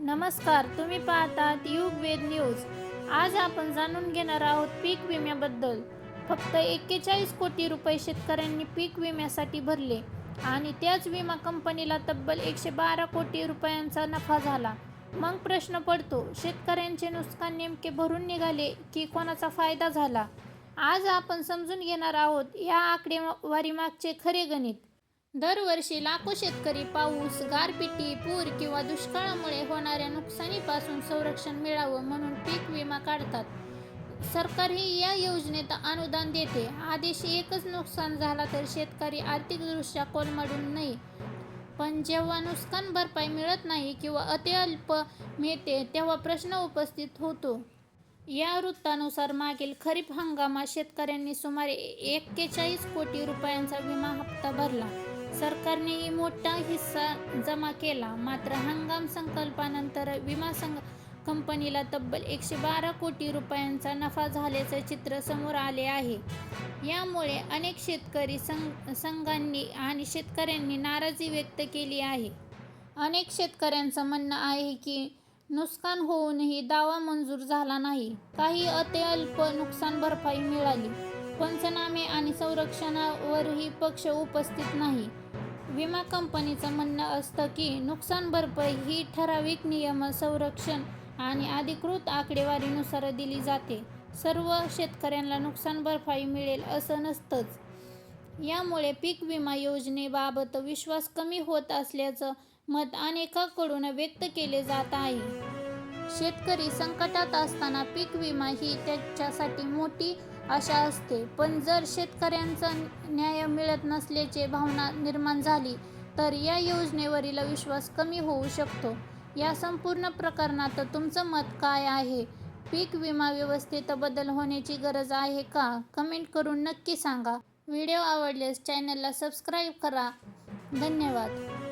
नमस्कार, तुम्ही पाहतात युगवेद न्यूज। आज आपण जाणून घेणार आहोत पीक विम्याबद्दल। फक्त 41 कोटी रुपये शेतकऱ्यांनी पीक विम्यासाठी भरले आणि त्याच विमा कंपनीला तब्बल 112 कोटी रुपयांचा नफा झाला। मग प्रश्न पडतो, शेतकऱ्यांचे नुकसान नेमके भरून निघाले की कोणाचा फायदा झाला? आज आपण समजून घेणार आहोत या आकडेवारीमागचे खरे गणित। दरवर्षी लाखो शेतकरी पाऊस, गारपिटी, पूर किंवा दुष्काळामुळे होणाऱ्या नुकसानीपासून संरक्षण मिळावं म्हणून पीक विमा काढतात। सरकारही या योजनेत अनुदान देते। आदेश एकच नुकसान झाला तर शेतकरी आर्थिकदृष्ट्या कोलमडून नाही, पण जेव्हा नुकसान भरपाई मिळत नाही किंवा अत्यल्प मिळते तेव्हा प्रश्न उपस्थित होतो। या वृत्तानुसार मागील खरीप हंगामात शेतकऱ्यांनी सुमारे 41 कोटी रुपयांचा विमा हप्ता भरला। सरकारनेही मोठा हिस्सा जमा केला। मात्र हंगाम संपल्यानंतर विमा कंपनीला तब्बल 112 कोटी रुपयांचा नफा झाल्याचे चित्र समोर आले आहे। यामुळे अनेक शेतकरी संघांनी आणि शेतकऱ्यांनी नाराजी व्यक्त केली आहे। अनेक शेतकऱ्यांचं म्हणणं आहे की नुकसान होऊनही दावा मंजूर झाला नाही, काही अत्यल्प नुकसान भरपाई मिळाली, पंचनामे आणि संरक्षणावरही पक्ष उपस्थित नाही। विमा कंपनीचं म्हणणं असतं की नुकसान भरपाई ही ठराविक नियम, संरक्षण आणि अधिकृत आकडेवारीनुसार दिली जाते। सर्व शेतकऱ्यांना नुकसान भरपाई मिळेल असं नसतंच। यामुळे पीक विमा योजनेबाबत विश्वास कमी होत असल्याचं मत अनेकांकडून व्यक्त केले जात आहे। शेतकरी संकटात असताना पीक विमा ही त्याच्यासाठी मोठी आशा असते, पण जर शेतकऱ्यांचा न्याय मिळत नसल्याची भावना निर्माण झाली तर या योजनेवरील विश्वास कमी होऊ शकतो। या संपूर्ण प्रकरणात तुमचं मत काय आहे? पीक विमा व्यवस्थेत बदल होण्याची गरज आहे का? कमेंट करून नक्की सांगा। व्हिडिओ आवडल्यास चॅनलला सबस्क्राईब करा। धन्यवाद।